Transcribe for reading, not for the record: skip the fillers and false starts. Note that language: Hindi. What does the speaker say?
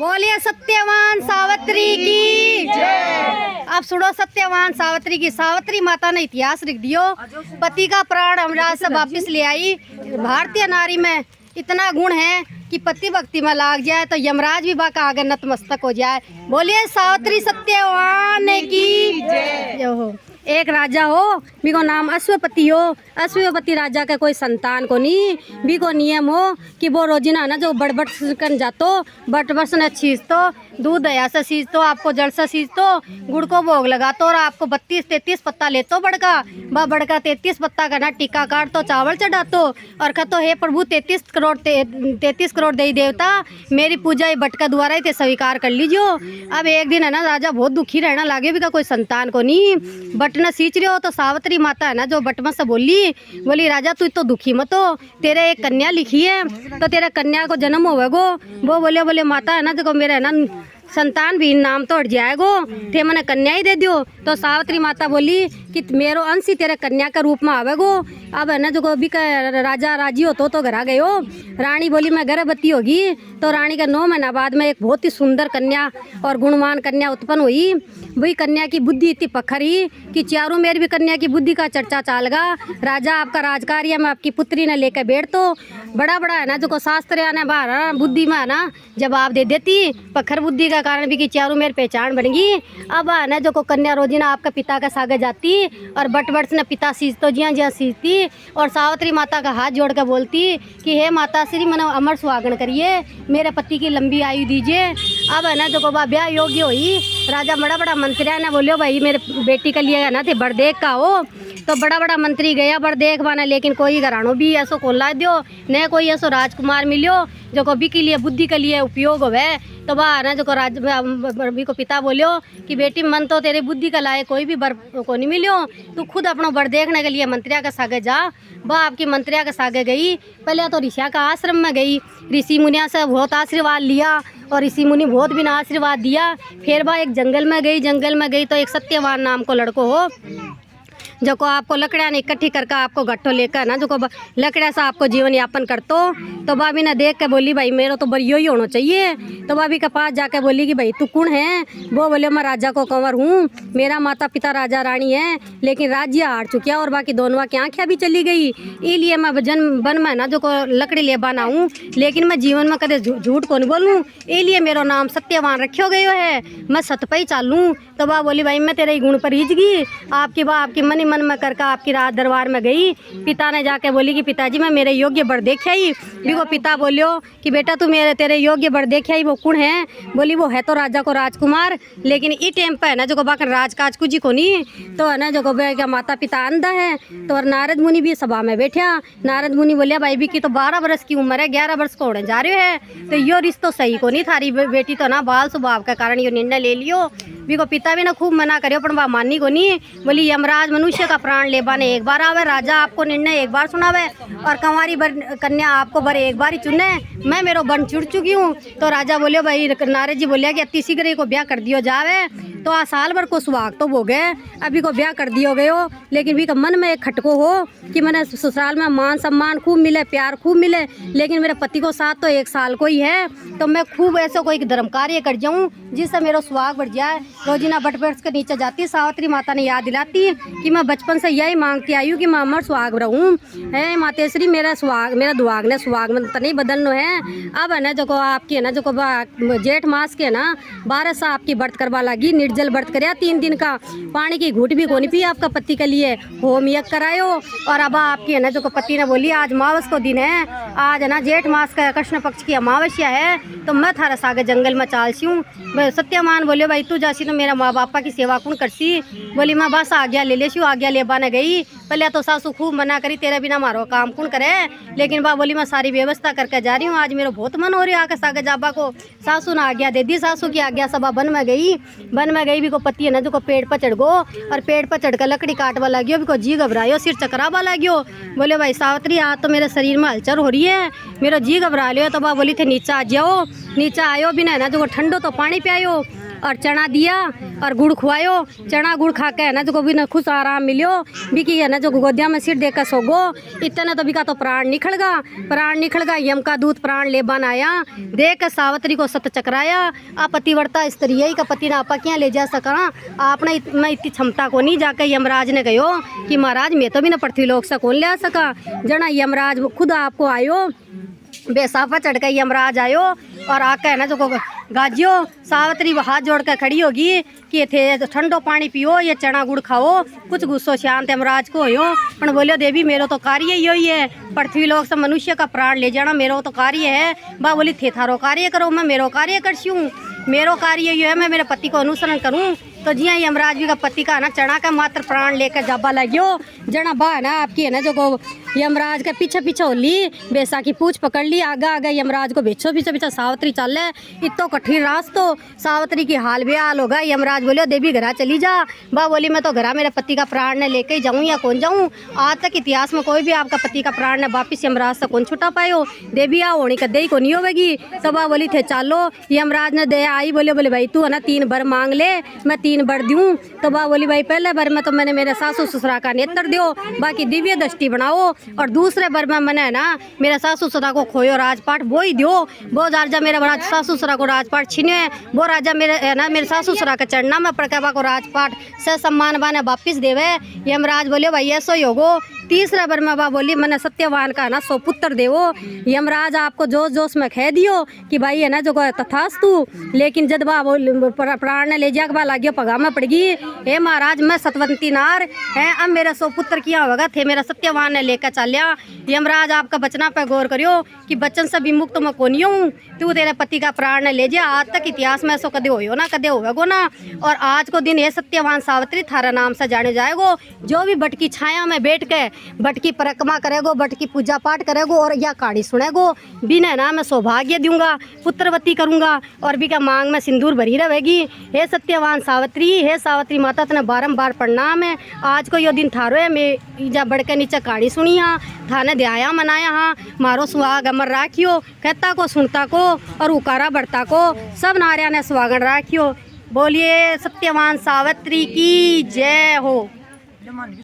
बोलिए सत्यवान सावित्री की जय। अब सुनो सत्यवान सावित्री की। सावित्री माता ने इतिहास लिख दियो, पति का प्राण हमराज से वापिस ले आई। भारतीय नारी में इतना गुण है कि पति भक्ति में लाग जाए तो यमराज भी बाका आगे नतमस्तक हो जाए। बोलिए सावित्री सत्यवान की जय हो। एक राजा हो, बिको नाम अश्वपति हो। अश्वपति राजा का कोई संतान को नहीं। बिको नियम हो कि वो रोजिना ना जो बड़ कन जातो बट बस न छीज तो दूध दया से सींच तो आपको जड़ से सींच तो गुड़ को भोग लगा तो और आपको 32-33 पत्ता ले तो बड़का बा बड़का 33 पत्ता का ना टीका काट तो चावल चढ़ा तो और कहो हे प्रभु 33 करोड़ देवी देवता मेरी पूजा ये बटका द्वारा ही स्वीकार कर लीजिए। अब एक दिन है ना राजा बहुत दुखी रहना लागे भी का कोई संतान को नहीं बट न सींच रहे हो तो सावित्री माता है ना जो बटमा से बोली राजा तू तो दुखी मत हो, तेरे एक कन्या लिखी है तो तेरे कन्या को जन्म होवेगो। वो बोले माता है ना देखो मेरा है ना संतान भी नाम तो हट जाएगो थे मैंने कन्या ही दे दियो। तो सावित्री माता बोली कि मेरो अंश ही तेरे कन्या के रूप में आवेगो। अब है ना जो अभी का राजा राजी हो तो घर आ गए हो। रानी बोली मैं गर्भवती होगी तो रानी का 9 महीना बाद में एक बहुत ही सुंदर कन्या और गुणवान कन्या उत्पन्न हुई। वही कन्या की बुद्धि इतनी पखरी कि चारों मेर भी कन्या की बुद्धि का चर्चा चालगा। राजा आपका राजकार्य में आपकी पुत्री ने लेकर बैठ तो बड़ा है ना जो शास्त्र आने बाहर बुद्धि में है ना जवाब दे देती। पखर बुद्धि का कारण भी कि चारों मेर पहचान बनेगी। अब है ना जो कन्या रोजिना आपका पिता का सागे जाती और बट ने पिता सींच तो जिया सींचती और सावित्री माता का हाथ जोड़ कर बोलती कि हे माता श्री मनो अमर सुहागन करिए, मेरे पति की लंबी आयु दीजिए। अब है ना जो ब्याह योग्य हुई। राजा बड़ा मंत्री ने बोलियो भाई मेरे बेटी के लिए है ना थे बड़देख का हो। तो बड़ा मंत्री गया बड़देख बाना लेकिन कोई घरानो भी ऐसो खोला दियो न कोई ऐसो राजकुमार मिलियो जो को भी के लिए बुद्धि के लिए उपयोग होवे। तो वह ना जो को राज भी को पिता बोलियो कि बेटी मन तो तेरे बुद्धि का लाए कोई भी बर को नहीं मिलियो, तू खुद अपना बर देखने के लिए मंत्रिया के सागे जा। वह आपकी मंत्रिया के सागे गई। पहले तो ऋषिया का आश्रम में गई, ऋषि मुनिया से बहुत आशीर्वाद लिया और ऋषि मुनि बहुत बिना आशीर्वाद दिया। फिर वह एक जंगल में गई तो एक सत्यवान नाम को लड़को हो जो को आपको लकड़ियाँ इकट्ठी करके आपको गट्ठो लेकर ना जो को लकड़िया से आपको जीवन यापन करतो। तो भाभी ने देख के बोली भाई मेरा तो बरियो ही होना चाहिए। तो भाभी के पास जाके बोली कि भाई तू कौन है? वो बोले मैं राजा को कंवर हूँ, मेरा माता पिता राजा रानी है लेकिन राज्य हार चुकिया और बाकी दोनों की आँखें भी चली गई। इसलिए मैं जन्म बन में ना जो को लकड़ी ले बना हूँ लेकिन मैं जीवन में कदे झूठ को नहीं बोलूँ, इसलिए मेरा नाम सत्यवान रखो गयो है, मैं सत पे ही चालूँ। तो वह बोली भाई मैं तेरे गुण पर हीजगी। आपकी मन में करके आपकी रात दरबार में गई। पिता ने जाके बोली कि पिताजी मैं मेरे योग्य बर देखा ही। भी वो पिता बोलियो कि बेटा तू तेरे योग्य बर देखा ही वो कौन है? बोली वो है तो राजा को राजकुमार लेकिन ई टाइम पे है ना जो बाकर राजकाज कुछ को नहीं। तो है ना जो क्या माता पिता अंधा है। तो और नारद मुनि भी सभा में बैठा। नारद मुनि बोलिया भाई भी की तो 12 वर्ष की उम्र है, 11 वर्ष को होने जा रहे है तो यो रिश्तो सही को नहीं, थारी बेटी तो ना बाल स्वभाव के कारण यो निर्णय ले लियो। भी को पिता भी ना खूब मना करियो पर वह मानी को नहीं। बोली यमराज मनुष्य का प्राण लेबाने एक बार आवे, राजा आपको निर्णय एक बार सुनावे और कंवारी कन्या आपको बर एक बार ही चुने। मैं मेरो बन चुड़ चुकी हूँ। तो राजा बोलियो भाई नारद जी बोलिया कि अति शीघ्र को ब्याह कर दियो जावे। तो आ साल भर को सुहाग तो हो गए, अभी को ब्याह कर दियो गयो लेकिन भी का मन में एक खटको हो कि मैंने ससुराल में मान सम्मान खूब मिले, प्यार खूब मिले लेकिन मेरे पति को साथ तो 1 साल को ही है। तो मैं खूब ऐसा कोई धर्म कार्य कर जाऊँ जिससे मेरा सुहाग बढ़ जाए। रोजिना बट के नीचे जाती सावित्री माता ने याद दिलाती कि मैं बचपन से यही मांगती आई हूँ कि मैं अमर सुहाग रहूँ। है मातेश्वरी मेरा दुआग ने सुहाग में तो नहीं बदलना है। अब है ना जो आपकी है ना जो जेठ मास के ना 12 से आपकी व्रत करवा लगी, निर्जल व्रत कराया 3 दिन का, पानी की घूट भी कोनी पी आपका पति के लिए, होम यज्ञ करायो। और अब आपकी है ना जो पति ने बोली आज अमावस को दिन है, आज है ना जेठ मास का कृष्ण पक्ष की अमावस्या है तो मैं थारा सागे जंगल में चालसी हूँ। सत्यवान बोले भाई तू जासी तो मेरा माँ बापा की सेवा कौन करसी? बोली मैं बस आज्ञा ले लेसी। आज्ञा ले बाने गई। पहले तो सासू खूब मना करी तेरे बिना मारो काम कौन करे लेकिन बा बोली मैं सारी व्यवस्था करके जा रही हूँ, आज मेरा बहुत मन हो रही है आके सागे जाबा को। सासू ने आज्ञा दे दी। सासू की आज्ञा सभा बन में गई भी को पति है ना जो को पेड़ पर चढ़ गो और पेड़ पर चढ़कर लकड़ी काटवा लगियो। भी को जी घबरायो, सिर चकरावा लगियो। बोले भाई सावित्री आज तो मेरे शरीर में हलचल हो रही है, मेरा जी घबरा लियो। तो बा बोली थे नीचा आ जाओ। नीचा आयो बिना है ना जो ठंडो तो पानी पियायो। और चना दिया और गुड़ खुआयो। चना गुड़ खा के है ना जो भी ना खुश आराम मिलियो भी की है ना जो गोदिया में सिर देकर सोगो इतना तो बिका तो प्राण निकल गा यम का दूध प्राण ले बन आया देख सावित्री को सत चकराया। आ पतिव्रता स्त्री यही का पति ना आपा क्या ले जा सका आपने मैं इतनी क्षमता को नहीं जाकर यमराज ने कहो कि महाराज मैं तो भी ना पृथ्वी लोक से कौन ले सका। जना यमराज खुद आपको आयो बेसाफा चढ़ कर यमराज आयो और आकर है ना जो गाजियो सावित्री हाथ जोड़ कर खड़ी होगी कि थे ठंडो पानी पियो ये चना गुड़ खाओ कुछ गुस्सो शांत यमराज को हो पर बोलियो देवी मेरो तो कार्य ही है पृथ्वी लोक से मनुष्य का प्राण ले जाना मेरो तो कार्य है। बा बोली थे थारो कार्य करो मैं मेरो कार्य करती हूँ मेरो कार्य ये है मैं मेरे पति को अनुसरण करूँ। तो जी हाँ यमराज भी का पति का ना चना का मात्र प्राण लेकर जाबा लगियो। जना बा ना आपकी है ना जो यमराज का पीछे होली बेसा की पूछ पकड़ ली आगा यमराज को पीछे सावित्री चल है इतो कठिन रास्तो सावित्री की हाल बेहाल होगा। यमराज बोलियो देवी घरा चली जा। बा बोली मैं तो घरा मेरे पति का प्राण ने लेके ही जाऊँ या कौन जाऊँ। आज तक इतिहास में कोई भी आपका पति का प्राण ने वापिस यमराज से कौन छुटा पायो। देवी आ होनी कदे को नहीं होगी। तो बा बोली थे चालो यमराज ने दया आई बोले भाई तू है ना 3 बार मांग ले मैं 3 बार दूँ। तो बा बोली भाई पहले बार में तो मैंने मेरे सासू ससुरा का नेत्र दियो बाकी दिव्य दृष्टि बनाओ और दूसरे बार में मैंने है ना मेरा सासू ससुरा को खोयो राजपाट वो ही दियो। वो राजा मेरा सासू ससुरा को राजपाट छीने वो राजा मेरे है ना मेरे सासू ससुरा का चढ़ना में प्रकाबा को राजपाट से सम्मान बाने वापिस देवे। यमराज बोले भाई ऐसा ही होगो। तीसरा बार में बा बोली मैंने सत्यवान का ना 100 पुत्र देवो। यमराज आपको जोश में कह दियो कि भाई है ना जो तथास्तु। लेकिन जब बा प्राण ने ले जा के बा लागियो पगा में पड़गी हे महाराज मैं सतवंती नार है अब मेरा 100 पुत्र किया होगा थे मेरा सत्यवान ने लेकर चलिया। यमराज आपका बचना पे गौर करियो कि बच्चन से विमुक्त मैं कोनी हूँ तू तेरे पति का प्राण ने ले जा। आज तक इतिहास में ऐसा कदे हो ना कदे होगा ना। और आज को दिन ये सत्यवान सावित्री थारा नाम से जाने जाएगो। जो भी बट की छाया में बैठ के बट की परिक्रमा करेगो बट की पूजा पाठ करेगो और या कहानी सुनेगो बिना ना मैं सौभाग्य दूंगा पुत्रवती करूंगा और भी क्या मांग में सिंदूर भरी रहेगी। हे सत्यवान सावित्री हे सावित्री माता तने बारंबार प्रणाम है। आज को यो दिन थारो है मैं जा बढ़ के नीचे कहानी सुनी हाँ थाने दया मनाया हाँ मारो सुहाग अमर राखियो कहता को सुनता को और उकारा बढ़ता को सब नारिया ने सुहागन राखियो। बोलिए सत्यवान सावित्री की जय हो।